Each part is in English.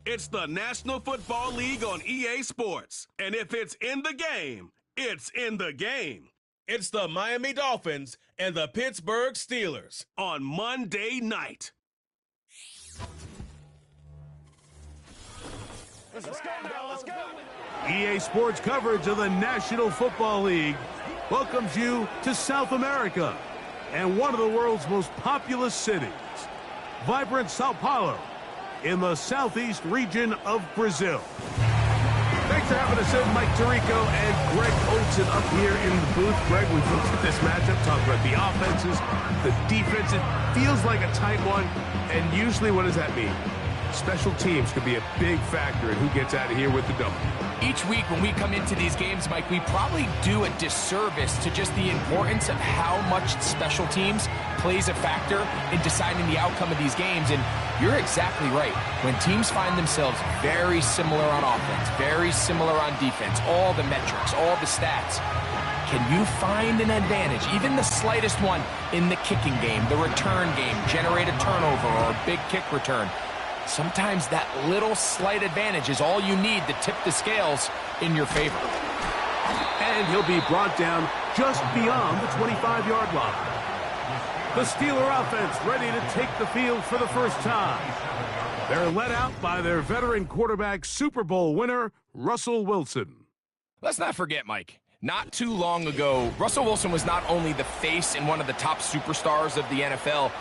It's the National Football League on EA Sports. And if it's in the game, it's in the game. It's the Miami Dolphins and the Pittsburgh Steelers on Monday night. Let's go now, let's go. EA Sports coverage of the National Football League welcomes you to South America and one of the world's most populous cities, vibrant Sao Paulo, in the southeast region of Brazil. Thanks for having us in, Mike Tirico and Greg Olson up here in the booth. Greg, we've looked at this matchup, talked about the offenses, the defense. It feels like a tight one, and usually what does that mean? Special teams could be a big factor in who gets out of here with the W. Each week when we come into these games, Mike, we probably do a disservice to just the importance of how much special teams plays a factor in deciding the outcome of these games. And you're exactly right. When teams find themselves very similar on offense, very similar on defense, all the metrics, all the stats, can you find an advantage, even the slightest one, in the kicking game, the return game, generate a turnover or a big kick return? Sometimes that little slight advantage is all you need to tip the scales in your favor. And he'll be brought down just beyond the 25-yard line. The Steeler offense ready to take the field for the first time. They're led out by their veteran quarterback, Super Bowl winner, Russell Wilson. Let's not forget, Mike, not too long ago, Russell Wilson was not only the face and one of the top superstars of the NFL,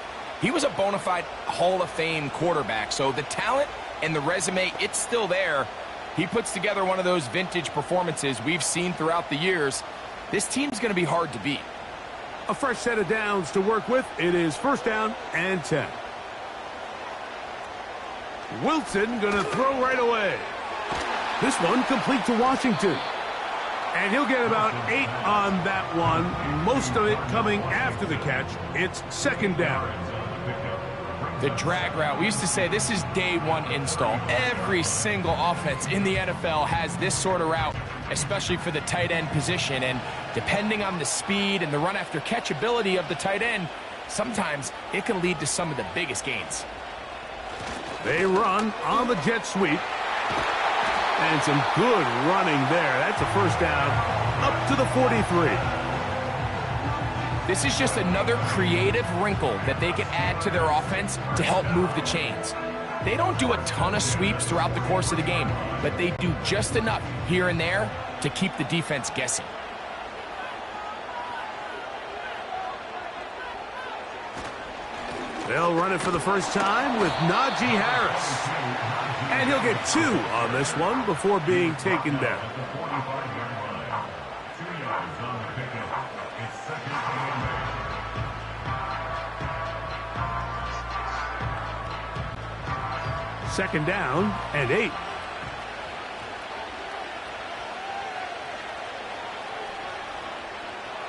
he was a bona fide Hall of Fame quarterback, so the talent and the resume, it's still there. He puts together one of those vintage performances we've seen throughout the years. This team's going to be hard to beat. A fresh set of downs to work with. It is first down and 10. Wilson going to throw right away. This one complete to Washington. And he'll get about 8 on that one, most of it coming after the catch. It's second down. The drag route. We used to say this is day one install. Every single offense in the NFL has this sort of route, especially for the tight end position. And depending on the speed and the run after catch ability of the tight end, sometimes it can lead to some of the biggest gains. They run on the jet sweep. And some good running there. That's a first down up to the 43. This is just another creative wrinkle that they can add to their offense to help move the chains. They don't do a ton of sweeps throughout the course of the game, but they do just enough here and there to keep the defense guessing. They'll run it for the first time with Najee Harris. And he'll get 2 on this one before being taken down. Second down and 8.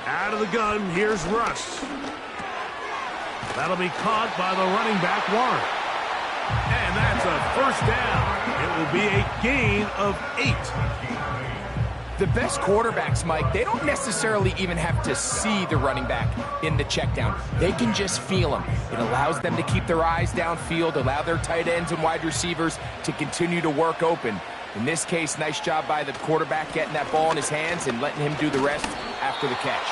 Out of the gun, here's Russ. That'll be caught by the running back, Warren. And that's a first down. It will be a gain of 8. The best quarterbacks, Mike, they don't necessarily even have to see the running back in the check down. They can just feel him. It allows them to keep their eyes downfield, allow their tight ends and wide receivers to continue to work open. In this case, nice job by the quarterback getting that ball in his hands and letting him do the rest after the catch.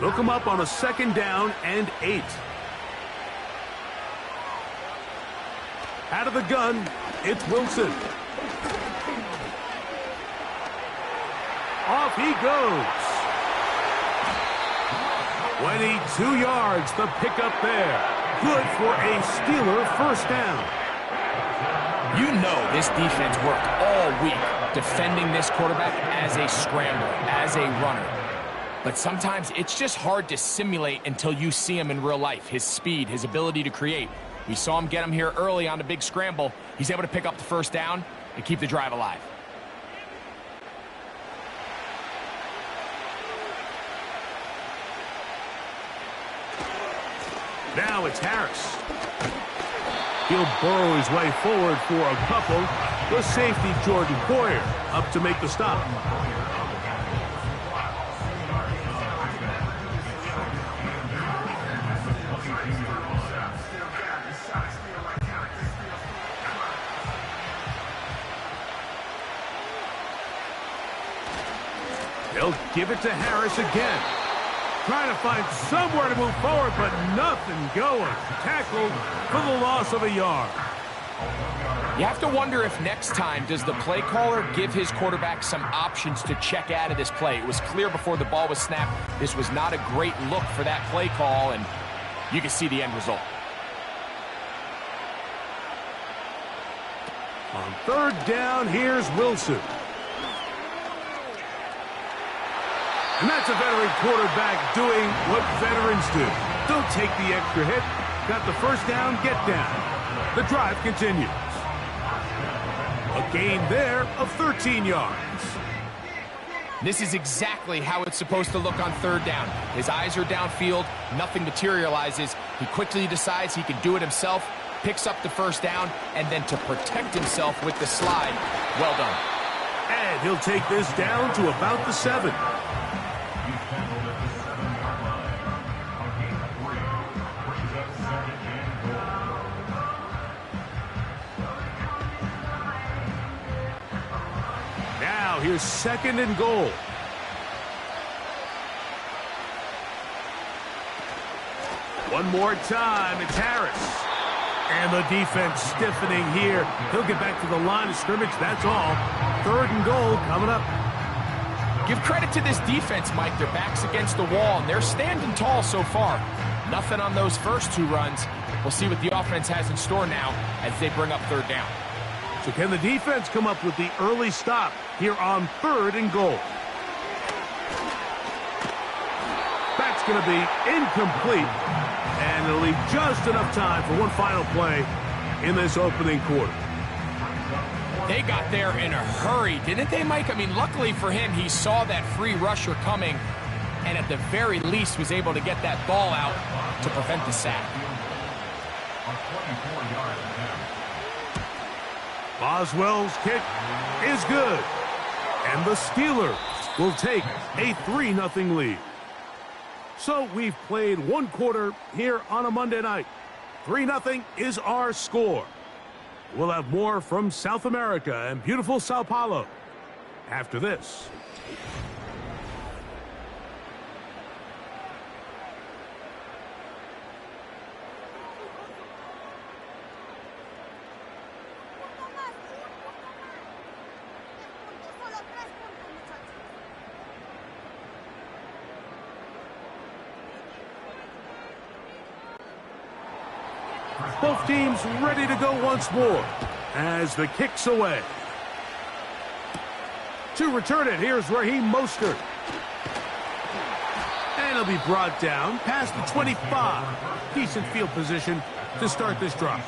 Look him up on a second down and 8. Out of the gun, it's Wilson. Off he goes. 22 yards, the pickup there. Good for a Steeler first down. You know this defense worked all week defending this quarterback as a scrambler, as a runner. But sometimes it's just hard to simulate until you see him in real life. His speed, his ability to create. We saw him get him here early on the big scramble. He's able to pick up the first down and keep the drive alive. Now it's Harris. He'll burrow his way forward for a couple. The safety, Jordan Poyer, up to make the stop. They'll give it to Harris again. Trying to find somewhere to move forward, but nothing going. Tackled for the loss of a yard. You have to wonder if next time does the play caller give his quarterback some options to check out of this play. It was clear before the ball was snapped this was not a great look for that play call, and you can see the end result. On third down, here's Wilson. And that's a veteran quarterback doing what veterans do. Don't take the extra hit. Got the first down, get down. The drive continues. A gain there of 13 yards. This is exactly how it's supposed to look on third down. His eyes are downfield, nothing materializes. He quickly decides he can do it himself, picks up the first down, and then to protect himself with the slide. Well done. And he'll take this down to about the 7. Now here's 2nd and goal. One more time, it's Harris. And the defense stiffening here. He'll get back to the line of scrimmage, that's all. 3rd and goal coming up. Give credit to this defense, Mike. Their back's against the wall, and they're standing tall so far. Nothing on those first 2 runs. We'll see what the offense has in store now as they bring up 3rd down. So can the defense come up with the early stop here on 3rd and goal? That's going to be incomplete, and it'll leave just enough time for one final play in this opening quarter. They got there in a hurry, didn't they, Mike? I mean, luckily for him, he saw that free rusher coming, and at the very least was able to get that ball out to prevent the sack. Boswell's kick is good. And the Steelers will take a 3-0 lead. So we've played 1 quarter here on a Monday night. 3-0 is our score. We'll have more from South America and beautiful Sao Paulo after this. Both teams ready to go once more as the kick's away. To return it, here's Raheem Mostert. And he'll be brought down past the 25. Decent field position to start this drive.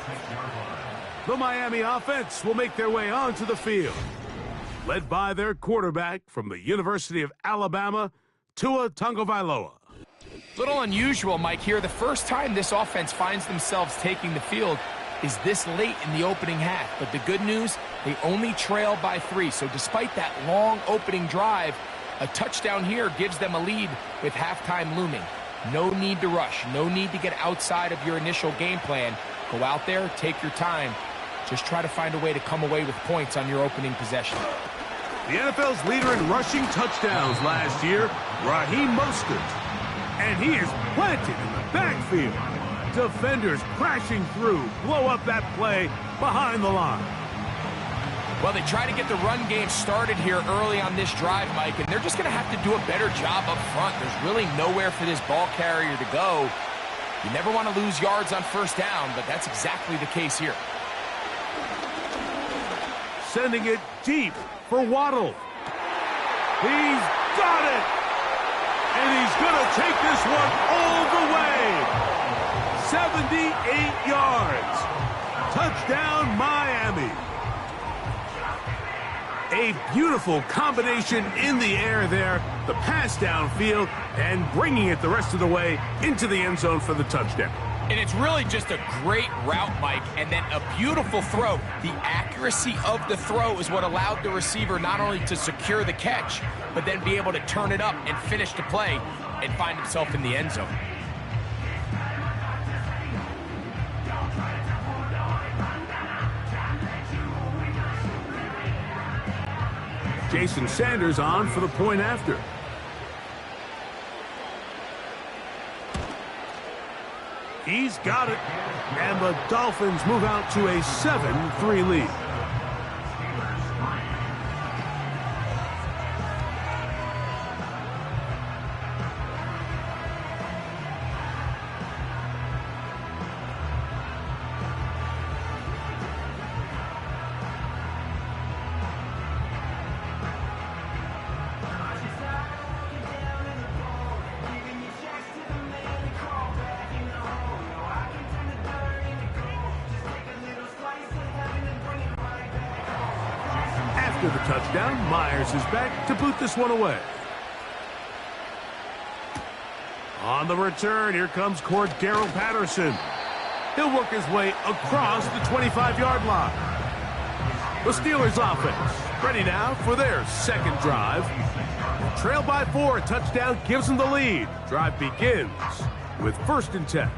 The Miami offense will make their way onto the field, led by their quarterback from the University of Alabama, Tua Tagovailoa. Little unusual, Mike, here. The first time this offense finds themselves taking the field is this late in the opening half. But the good news, they only trail by 3. So despite that long opening drive, a touchdown here gives them a lead with halftime looming. No need to rush. No need to get outside of your initial game plan. Go out there, take your time. Just try to find a way to come away with points on your opening possession. The NFL's leader in rushing touchdowns last year, Raheem Mostert. And he is planted in the backfield. Defenders crashing through, blow up that play behind the line. Well, they try to get the run game started here early on this drive, Mike, and they're just going to have to do a better job up front. There's really nowhere for this ball carrier to go. You never want to lose yards on first down, but that's exactly the case here. Sending it deep for Waddle. He's got it! And he's going to take this one all the way. 78 yards. Touchdown, Miami. A beautiful combination in the air there. The pass downfield and bringing it the rest of the way into the end zone for the touchdown. And it's really just a great route, Mike, and then a beautiful throw. The accuracy of the throw is what allowed the receiver not only to secure the catch, but then be able to turn it up and finish the play and find himself in the end zone. Jason Sanders on for the point after. He's got it. And the Dolphins move out to a 7-3 lead. After the touchdown, Myers is back to boot this one away. On the return, here comes Cordero Patterson. He'll work his way across the 25-yard line. The Steelers offense ready now for their second drive. Trail by 4, touchdown gives them the lead. Drive begins with 1st and 10.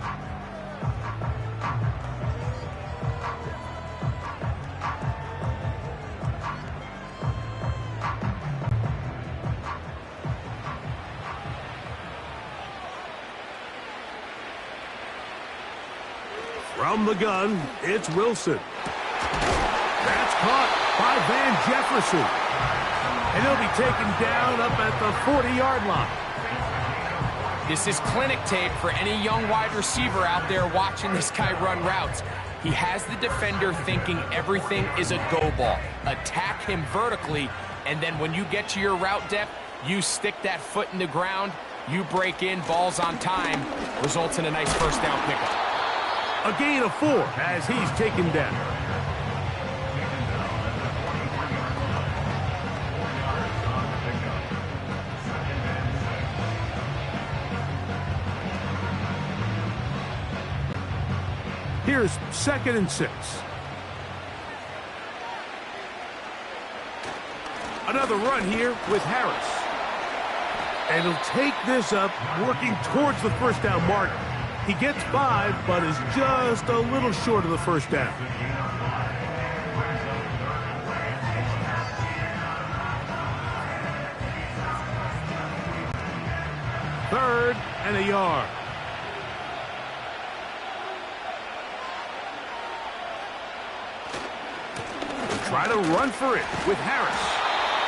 From the gun, it's Wilson. That's caught by Van Jefferson. And he'll be taken down up at the 40-yard line. This is clinic tape for any young wide receiver out there watching this guy run routes. He has the defender thinking everything is a go ball. Attack him vertically, and then when you get to your route depth, you stick that foot in the ground, you break in, balls on time, results in a nice first down pickup. A gain of 4 as he's taken down. Here's 2nd and 6. Another run here with Harris. And he'll take this up, working towards the first down mark. He gets 5, but is just a little short of the first down. Third and a yard. Try to run for it with Harris.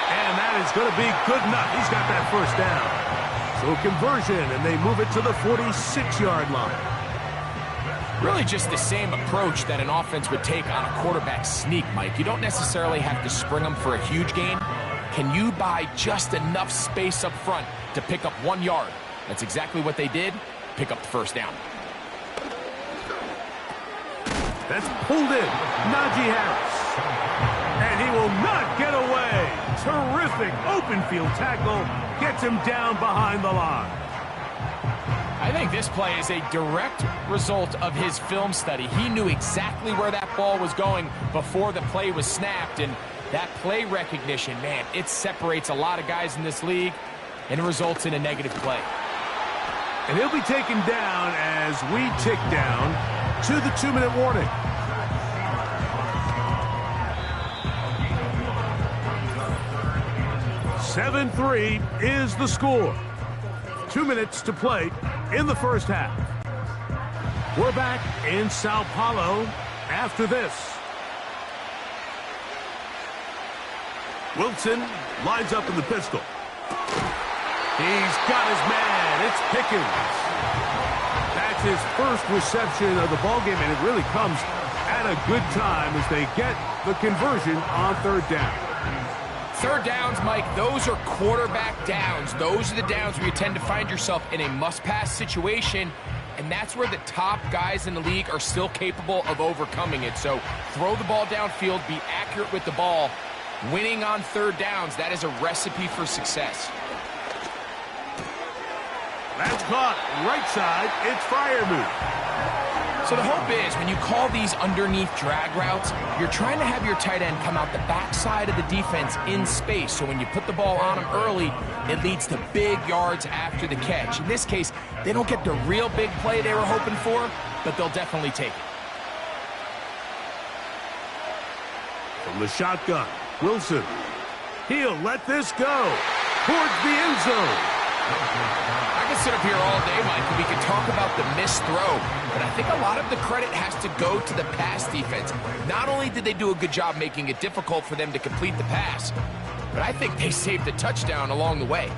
And that is going to be good enough. He's got that first down. So conversion, and they move it to the 46-yard line. Really just the same approach that an offense would take on a quarterback sneak, Mike. You don't necessarily have to spring them for a huge gain. Can you buy just enough space up front to pick up 1 yard? That's exactly what they did. Pick up the first down. That's pulled in. Najee Harris. And he will not get away. Terrific open field tackle. Gets him down behind the line. I think this play is a direct result of his film study. He knew exactly where that ball was going before the play was snapped, and that play recognition, man, it separates a lot of guys in this league, and it results in a negative play. And he'll be taken down as we tick down to the 2-minute warning. (7-3) is the score. 2 minutes to play in the first half. We're back in Sao Paulo after this. Wilson lines up in the pistol. He's got his man. It's Pickens. That's his first reception of the ballgame, and it really comes at a good time as they get the conversion on 3rd down. Third downs, Mike, those are quarterback downs. Those are the downs where you tend to find yourself in a must-pass situation, and that's where the top guys in the league are still capable of overcoming it. So throw the ball downfield, be accurate with the ball. Winning on 3rd downs, that is a recipe for success. That's caught right side. It's Freiermuth. So the hope is when you call these underneath drag routes, you're trying to have your tight end come out the backside of the defense in space. So when you put the ball on him early, it leads to big yards after the catch. In this case, they don't get the real big play they were hoping for, but they'll definitely take it. From the shotgun, Wilson. He'll let this go towards the end zone. I could sit up here all day, Mike, and we could talk about the missed throw, but I think a lot of the credit has to go to the pass defense. Not only did they do a good job making it difficult for them to complete the pass, but I think they saved a touchdown along the way.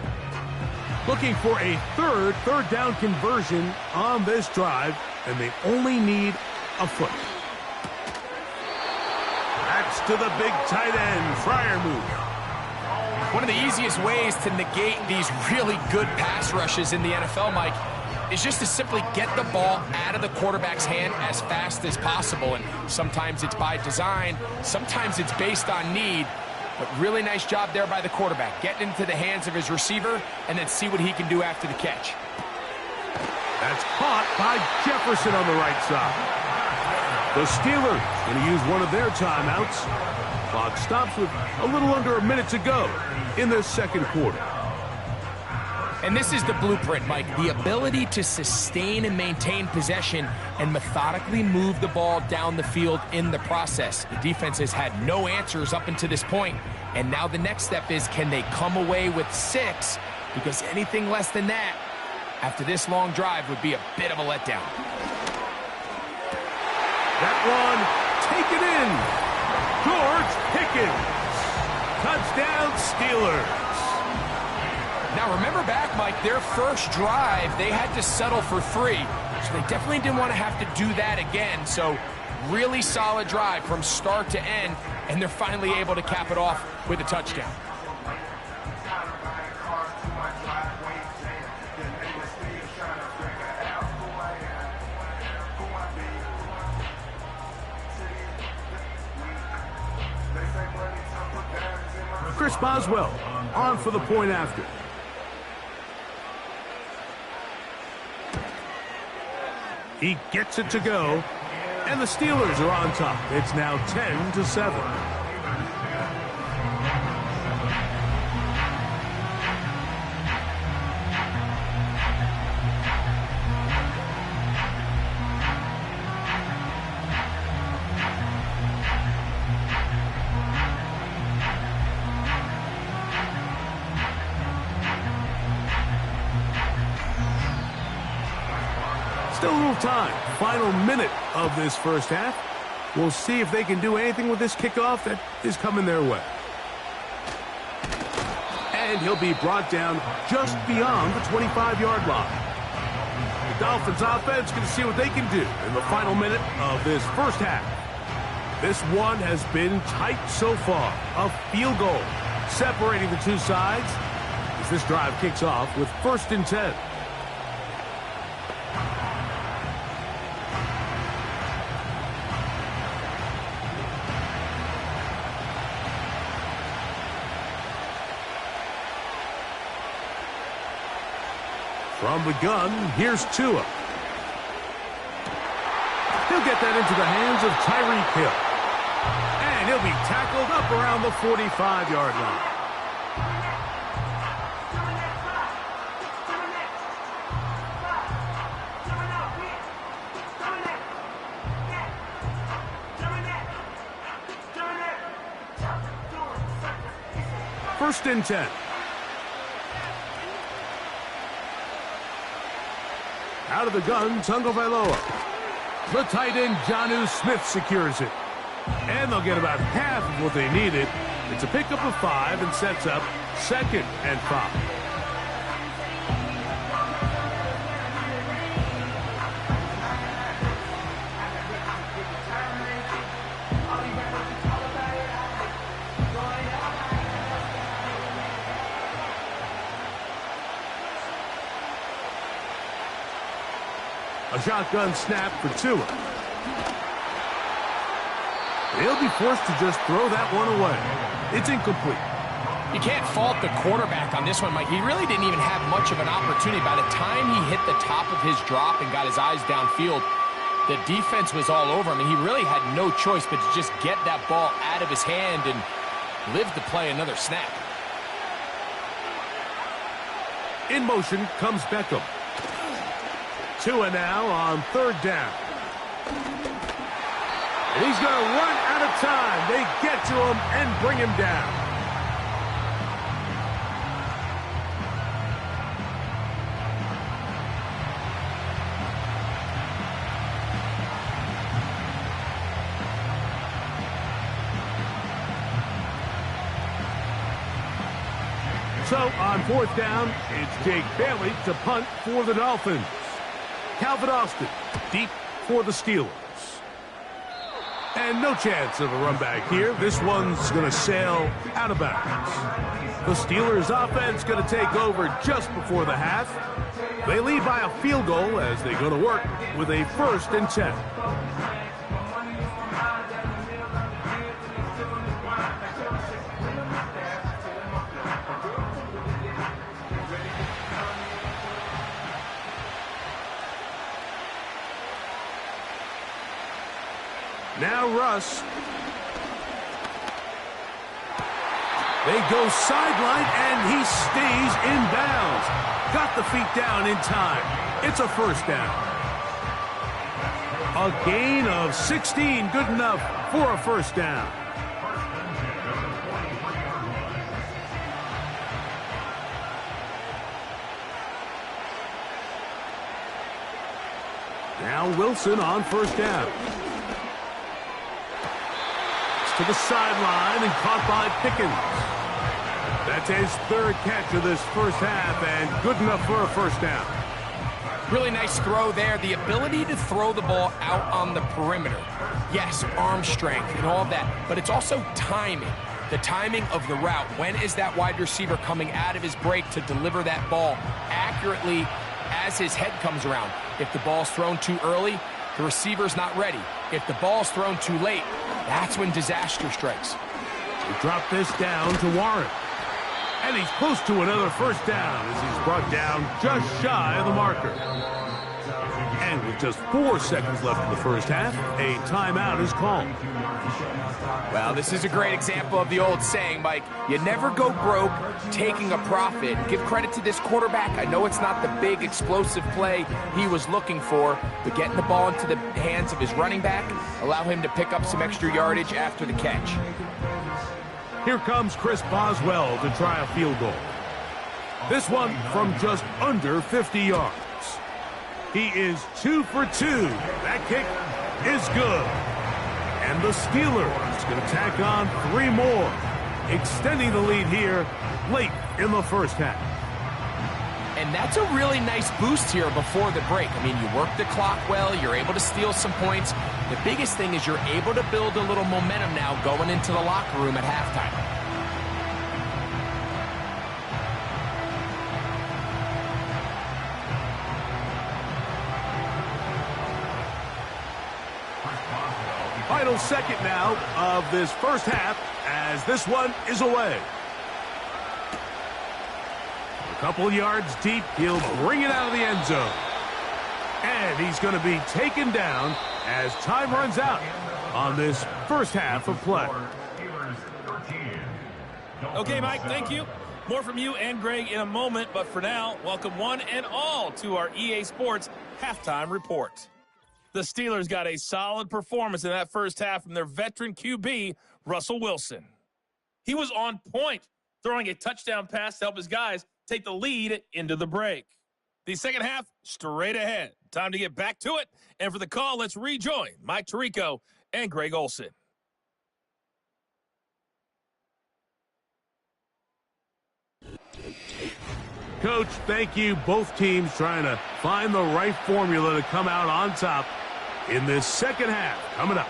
Looking for a third down conversion on this drive, and they only need a foot. That's to the big tight end, Freiermuth. One of the easiest ways to negate these really good pass rushes in the NFL, Mike, is just to simply get the ball out of the quarterback's hand as fast as possible. And sometimes it's by design, sometimes it's based on need. But really nice job there by the quarterback, getting into the hands of his receiver and then see what he can do after the catch. That's caught by Jefferson on the right side. The Steelers going to use one of their timeouts. Clock stops with a little under a minute to go in the second quarter. And this is the blueprint, Mike. The ability to sustain and maintain possession and methodically move the ball down the field in the process. The defense has had no answers up until this point, and now the next step is, can they come away with 6? Because anything less than that, after this long drive, would be a bit of a letdown. That one taken in. George Pickens. Touchdown, Steelers. Now remember back, Mike, their first drive, they had to settle for 3. So they definitely didn't want to have to do that again. So really solid drive from start to end, and they're finally able to cap it off with a touchdown. Chris Boswell on for the point after. He gets it to go, and the Steelers are on top. It's now 10-7. Still a little time. Final minute of this first half. We'll see if they can do anything with this kickoff that is coming their way. And he'll be brought down just beyond the 25-yard line. The Dolphins offense going to see what they can do in the final minute of this first half. This one has been tight so far. A field goal separating the two sides as this drive kicks off with 1st and 10. From the gun, here's Tua. He'll get that into the hands of Tyreek Hill. And he'll be tackled up around the 45-yard line. First and 10. Out of the gun, Tagovailoa. The tight end, Jonnu Smith, secures it. And they'll get about half of what they needed. It's a pickup of 5 and sets up 2nd and 5. A shotgun snap for Tua. He'll be forced to just throw that one away. It's incomplete. You can't fault the quarterback on this one, Mike. He really didn't even have much of an opportunity. By the time he hit the top of his drop and got his eyes downfield, The defense was all over him, and he really had no choice but to just get that ball out of his hand and live to play another snap. In motion comes Beckham. Tua now on third down. And he's going to run out of time. They get to him and bring him down. So on fourth down, it's Jake Bailey to punt for the Dolphins. Calvin Austin deep for the Steelers. And no chance of a run back here. This one's going to sail out of bounds. The Steelers offense going to take over just before the half. They lead by a field goal as they go to work with a 1st and 10. Now Russ. They go sideline, and he stays in bounds. Got the feet down in time. It's a 1st down. A gain of 16, good enough for a 1st down. Now Wilson on 1st down. To the sideline and caught by Pickens. That's his 3rd catch of this first half and good enough for a 1st down. Really nice throw there. The ability to throw the ball out on the perimeter. Yes, arm strength and all that, but it's also timing. The timing of the route. When is that wide receiver coming out of his break to deliver that ball accurately as his head comes around? If the ball's thrown too early, the receiver's not ready. If the ball's thrown too late, that's when disaster strikes. They drop this down to Warren. And he's close to another 1st down as he's brought down just shy of the marker. And with just 4 seconds left in the first half, a timeout is called. Well, this is a great example of the old saying, Mike. You never go broke taking a profit. Give credit to this quarterback. I know it's not the big explosive play he was looking for, but getting the ball into the hands of his running back, allow him to pick up some extra yardage after the catch. Here comes Chris Boswell to try a field goal. This one from just under 50 yards. He is 2 for 2. That kick is good. And the Steelers going to tack on 3 more, extending the lead here late in the first half. And that's a really nice boost here before the break. I mean, you work the clock well, you're able to steal some points. The biggest thing is you're able to build a little momentum now going into the locker room at halftime. Final second now of this first half as this one is away. A couple yards deep, he'll bring it out of the end zone. And he's going to be taken down as time runs out on this first half of play. Okay, Mike, thank you. More from you and Greg in a moment, but for now, welcome one and all to our EA Sports Halftime Report. The Steelers got a solid performance in that first half from their veteran QB, Russell Wilson. He was on point, throwing a touchdown pass to help his guys take the lead into the break. The second half, straight ahead. Time to get back to it. And for the call, let's rejoin Mike Tirico and Greg Olson. Coach, thank you. Both teams trying to find the right formula to come out on top in this second half coming up.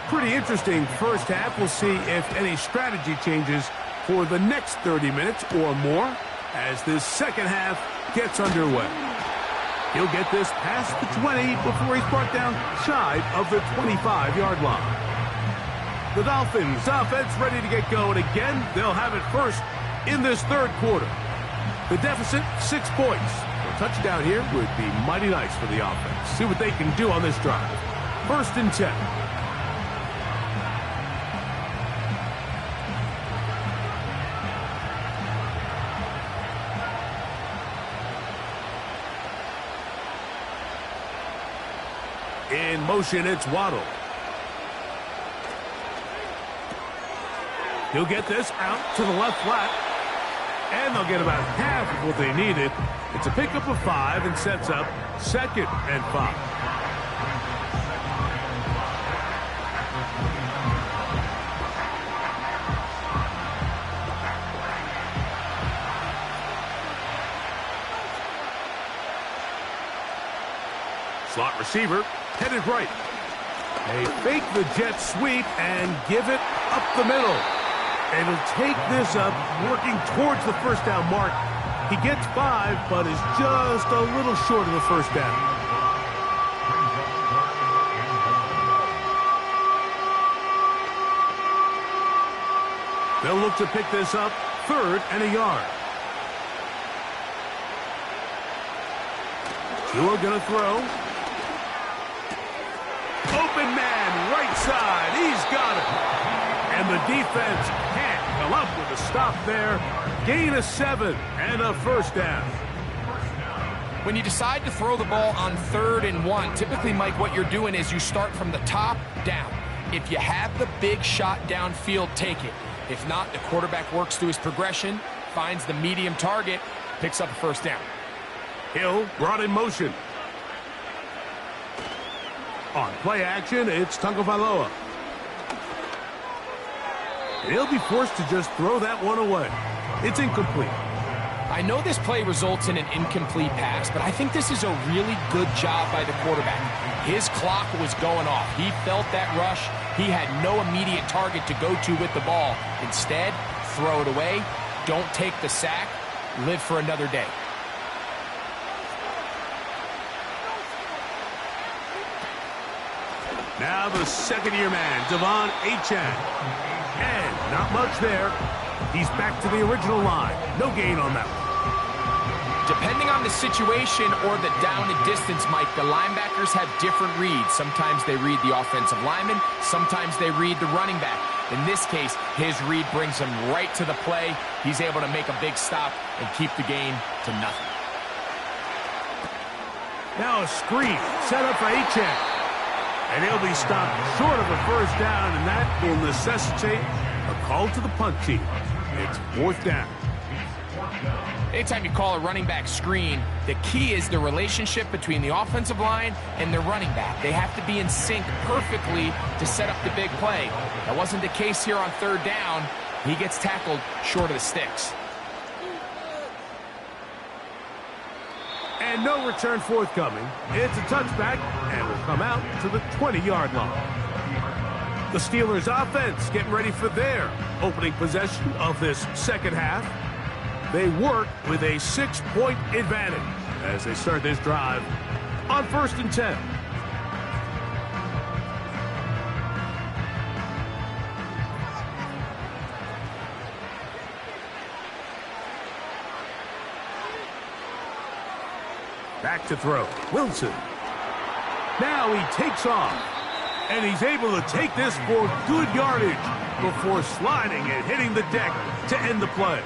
Pretty interesting first half. We'll see if any strategy changes for the next 30 minutes or more as this second half gets underway. He'll get this past the 20 before he's brought down shy of the 25-yard line. The Dolphins offense ready to get going again. They'll have it first in this third quarter. The deficit, 6 points. A touchdown here would be mighty nice for the offense. See what they can do on this drive. 1st and 10. In motion, it's Waddle. He'll get this out to the left flat. And they'll get about half of what they needed. It's a pickup of 5 and sets up 2nd and 5. Slot receiver headed right. They fake the jet sweep and give it up the middle. And he'll take this up, working towards the first down mark. He gets 5, but is just a little short of the first down. They'll look to pick this up, 3rd and a yard. Tua gonna throw. Open man, right side. He's got it. And the defense can't come up with a stop there. Gain of 7 and a first down. When you decide to throw the ball on 3rd and 1, typically, Mike, what you're doing is you start from the top down. If you have the big shot downfield, take it. If not, the quarterback works through his progression, finds the medium target, picks up a first down. Hill brought in motion. On play action, it's Tagovailoa. He'll be forced to just throw that one away. It's incomplete. I know this play results in an incomplete pass, but I think this is a really good job by the quarterback. His clock was going off. He felt that rush. He had no immediate target to go to with the ball. Instead, throw it away. Don't take the sack. Live for another day. Now the second-year man, Devon Achane. And not much there. He's back to the original line. No gain on that one. Depending on the situation or the down and distance, Mike, the linebackers have different reads. Sometimes they read the offensive lineman. Sometimes they read the running back. In this case, his read brings him right to the play. He's able to make a big stop and keep the gain to nothing. Now a screen set up for Achane. And he'll be stopped short of a first down, and that will necessitate a call to the punt team. It's 4th down. Anytime you call a running back screen, the key is the relationship between the offensive line and the running back. They have to be in sync perfectly to set up the big play. That wasn't the case here on 3rd down. He gets tackled short of the sticks. And no return forthcoming. It's a touchback and will come out to the 20-yard line. The Steelers offense getting ready for their opening possession of this second half. They work with a 6-point advantage as they start this drive on 1st and 10. Back to throw. Wilson. Now he takes off. And he's able to take this for good yardage before sliding and hitting the deck to end the play.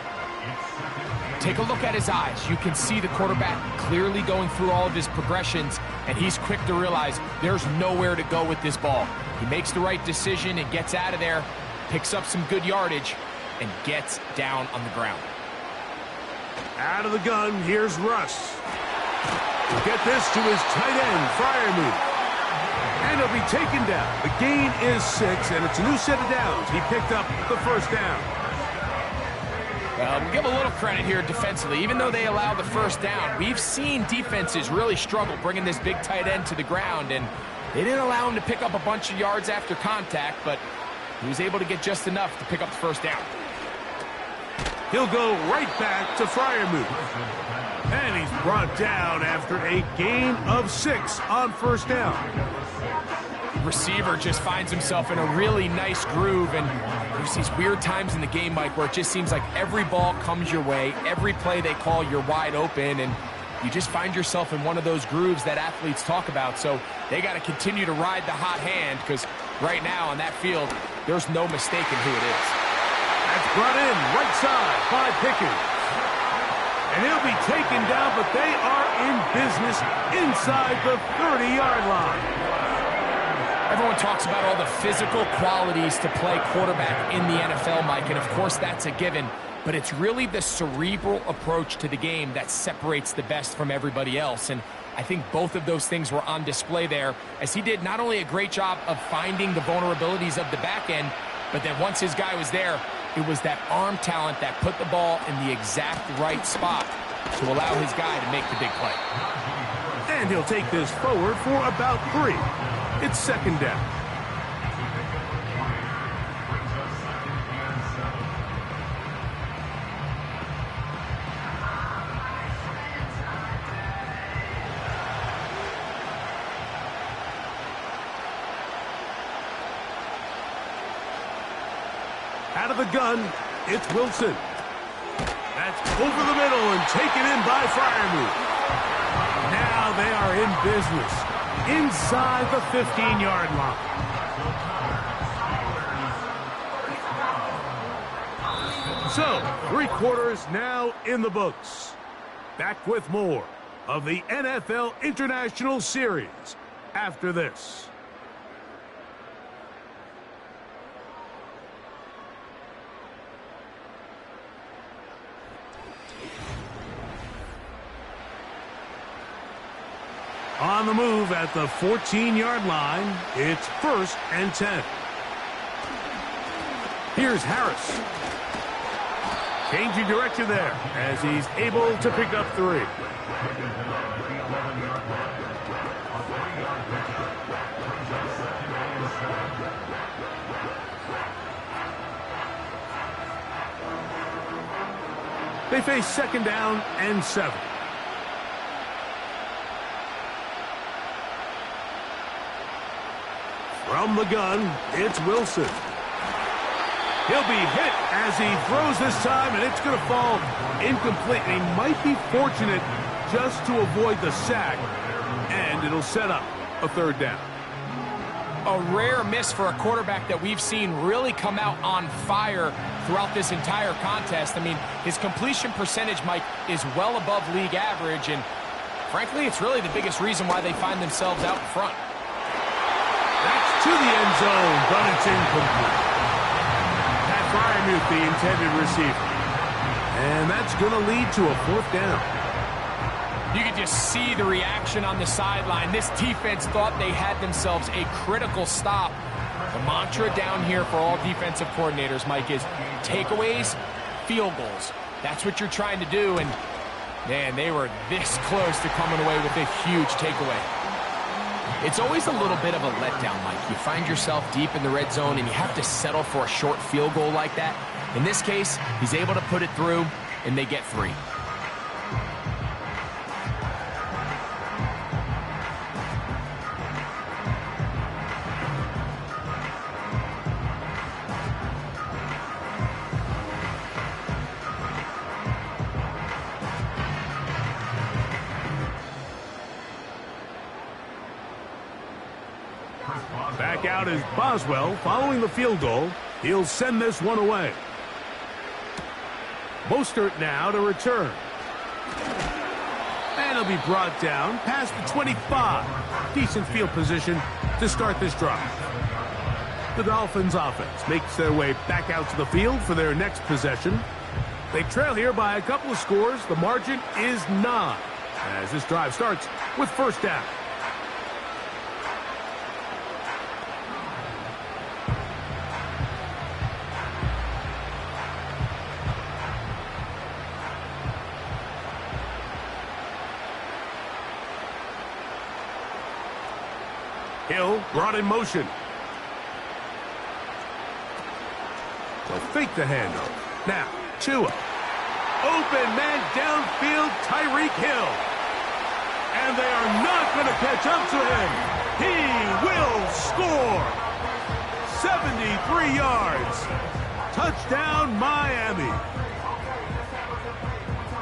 Take a look at his eyes. You can see the quarterback clearly going through all of his progressions, and he's quick to realize there's nowhere to go with this ball. He makes the right decision and gets out of there, picks up some good yardage, and gets down on the ground. Out of the gun, here's Russ. He'll get this to his tight end, Freiermuth. And he'll be taken down. The gain is 6, and it's a new set of downs. He picked up the first down. We'll give a little credit here defensively. Even though they allow the first down, we've seen defenses really struggle bringing this big tight end to the ground, and they didn't allow him to pick up a bunch of yards after contact, but he was able to get just enough to pick up the first down. He'll go right back to Freiermuth. And he's brought down after a gain of 6 on first down. Receiver just finds himself in a really nice groove, and there's these weird times in the game, Mike, where it just seems like every ball comes your way, every play they call, you're wide open, and you just find yourself in one of those grooves that athletes talk about. So they got to continue to ride the hot hand, because right now on that field, there's no mistaking who it is. That's brought in right side by Pickens. And he'll be taken down, but they are in business inside the 30-yard line. Everyone talks about all the physical qualities to play quarterback in the NFL, Mike, and of course that's a given, but it's really the cerebral approach to the game that separates the best from everybody else, and I think both of those things were on display there, as he did not only a great job of finding the vulnerabilities of the back end, but then once his guy was there, it was that arm talent that put the ball in the exact right spot to allow his guy to make the big play. And he'll take this forward for about 3. It's second down. Out of the gun, it's Wilson. That's over the middle and taken in by Freiermuth. Now they are in business inside the 15-yard line. So, 3 quarters now in the books. Back with more of the NFL International Series after this. On the move at the 14-yard line, it's 1st and 10. Here's Harris. Changing direction there as he's able to pick up 3. They face second down and 7. From the gun, it's Wilson. He'll be hit as he throws this time, and it's going to fall incomplete. And he might be fortunate just to avoid the sack, and it'll set up a 3rd down. A rare miss for a quarterback that we've seen really come out on fire throughout this entire contest. I mean, his completion percentage, Mike, is well above league average, and frankly, it's really the biggest reason why they find themselves out front. That's to the end zone, but it's incomplete. Pat Freiermuth, the intended receiver. And that's going to lead to a 4th down. You could just see the reaction on the sideline. This defense thought they had themselves a critical stop. The mantra down here for all defensive coordinators, Mike, is takeaways, field goals. That's what you're trying to do, and man, they were this close to coming away with a huge takeaway. It's always a little bit of a letdown, Mike. You find yourself deep in the red zone, and you have to settle for a short field goal like that. In this case, he's able to put it through, and they get 3. Back out is Boswell following the field goal. He'll send this one away. Mostert now to return. And he'll be brought down past the 25. Decent field position to start this drive. The Dolphins offense makes their way back out to the field for their next possession. They trail here by a couple of scores. The margin is 9 as this drive starts with 1st down. Hill brought in motion. They'll fake the handoff. Now, Tua. Open man downfield, Tyreek Hill. And they are not going to catch up to him. He will score. 73 yards. Touchdown, Miami.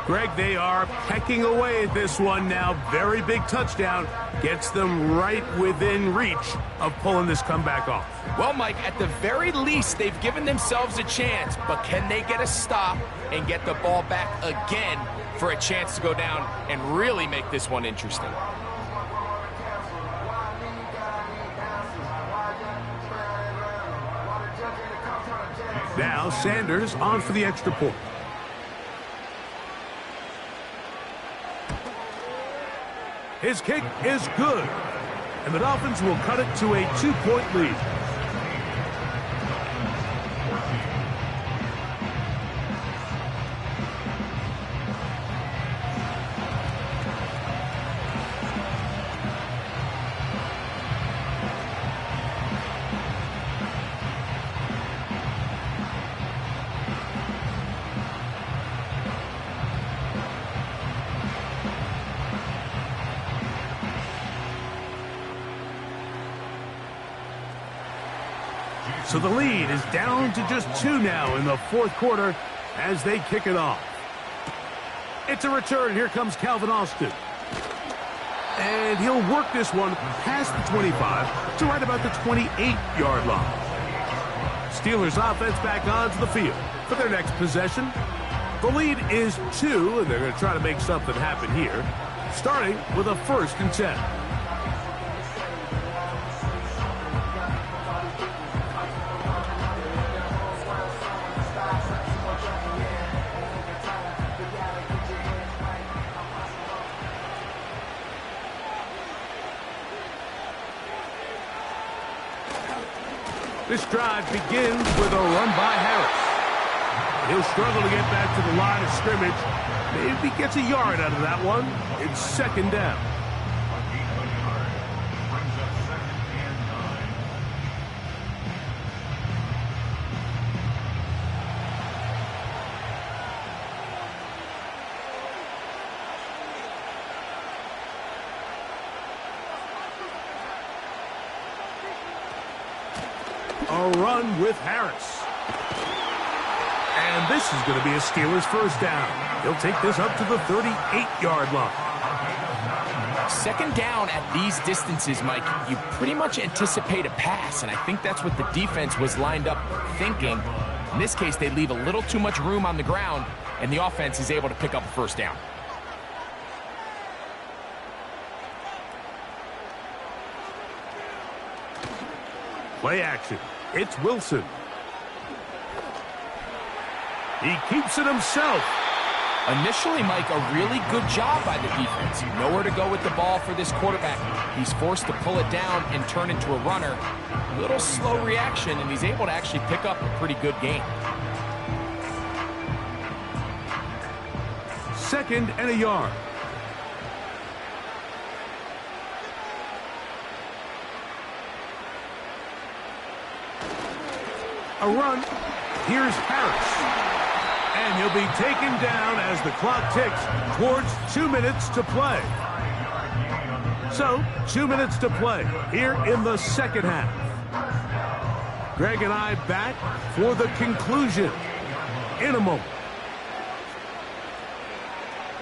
Greg, they are pecking away at this one now. Very big touchdown. Gets them right within reach of pulling this comeback off. Well, Mike, at the very least, they've given themselves a chance, but can they get a stop and get the ball back again for a chance to go down and really make this one interesting? Now Sanders on for the extra point. His kick is good, and the Dolphins will cut it to a 2-point lead. So the lead is down to just 2 now in the fourth quarter as they kick it off. It's a return. Here comes Calvin Austin. And he'll work this one past the 25 to right about the 28-yard line. Steelers offense back onto the field for their next possession. The lead is 2, and they're going to try to make something happen here, starting with a 1st and 10. This drive begins with a run by Harris. He'll struggle to get back to the line of scrimmage. Maybe gets a yard out of that one. It's 2nd down. A run with Harris. And this is going to be a Steelers 1st down. He'll take this up to the 38-yard line. 2nd down at these distances, Mike, you pretty much anticipate a pass, and I think that's what the defense was lined up thinking. In this case, they leave a little too much room on the ground, and the offense is able to pick up a 1st down. Play action. It's Wilson. He keeps it himself. Initially, Mike, a really good job by the defense. Nowhere to go with the ball for this quarterback. He's forced to pull it down and turn into a runner. A little slow reaction, and he's able to actually pick up a pretty good gain. 2nd and a yard. A run. Here's Harris. And he'll be taken down as the clock ticks towards 2 minutes to play. So, 2 minutes to play here in the 2nd half. Greg and I back for the conclusion in a moment.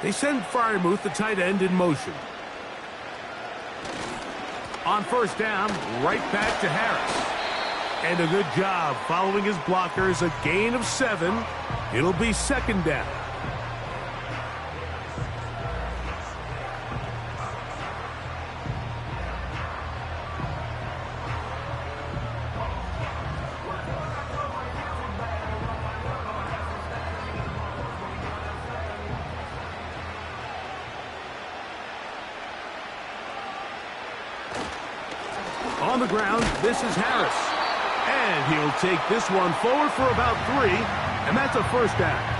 They send Freiermuth, the tight end, in motion. On 1st down, right back to Harris. And a good job following his blockers, a gain of 7. It'll be 2nd down. On the ground, this is Harris. And he'll take this one forward for about 3, and that's a 1st down.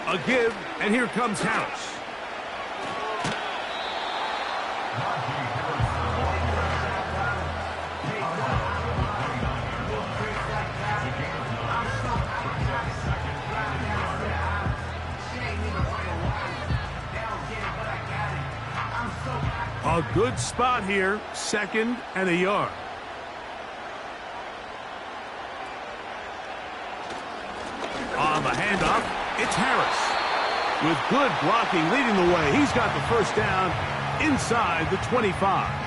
A give, and here comes Harris. A good spot here, 2nd and a yard. On the handoff, it's Harris. With good blocking leading the way, he's got the first down inside the 25.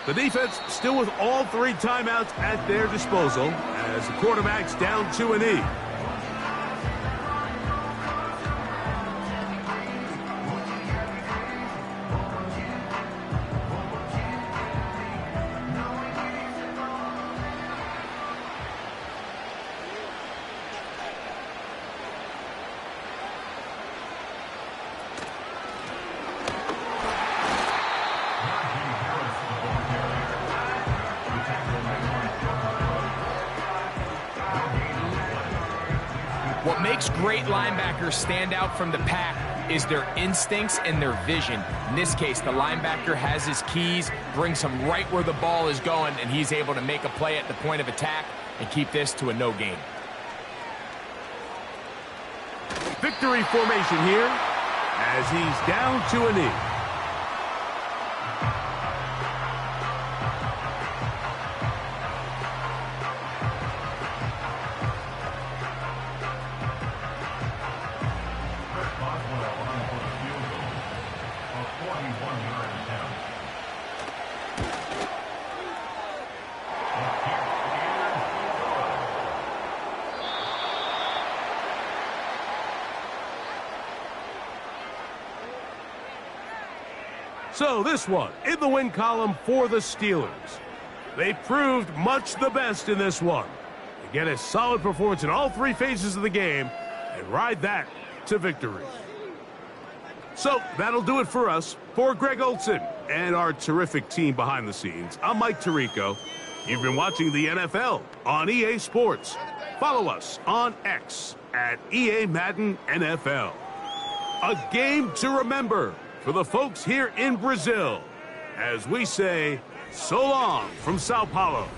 The defense still with all 3 timeouts at their disposal as the quarterback's down to a knee. What makes great linebackers stand out from the pack is their instincts and their vision. In this case, the linebacker has his keys, brings him right where the ball is going, and he's able to make a play at the point of attack and keep this to a no gain. Victory formation here as he's down to a knee. So this one in the win column for the Steelers. They proved much the best in this one. They get a solid performance in all 3 phases of the game and ride that to victory. So that'll do it for us. For Greg Olson and our terrific team behind the scenes, I'm Mike Tirico. You've been watching the NFL on EA Sports. Follow us on X at EA Madden NFL. A game to remember for the folks here in Brazil, as we say, so long from Sao Paulo.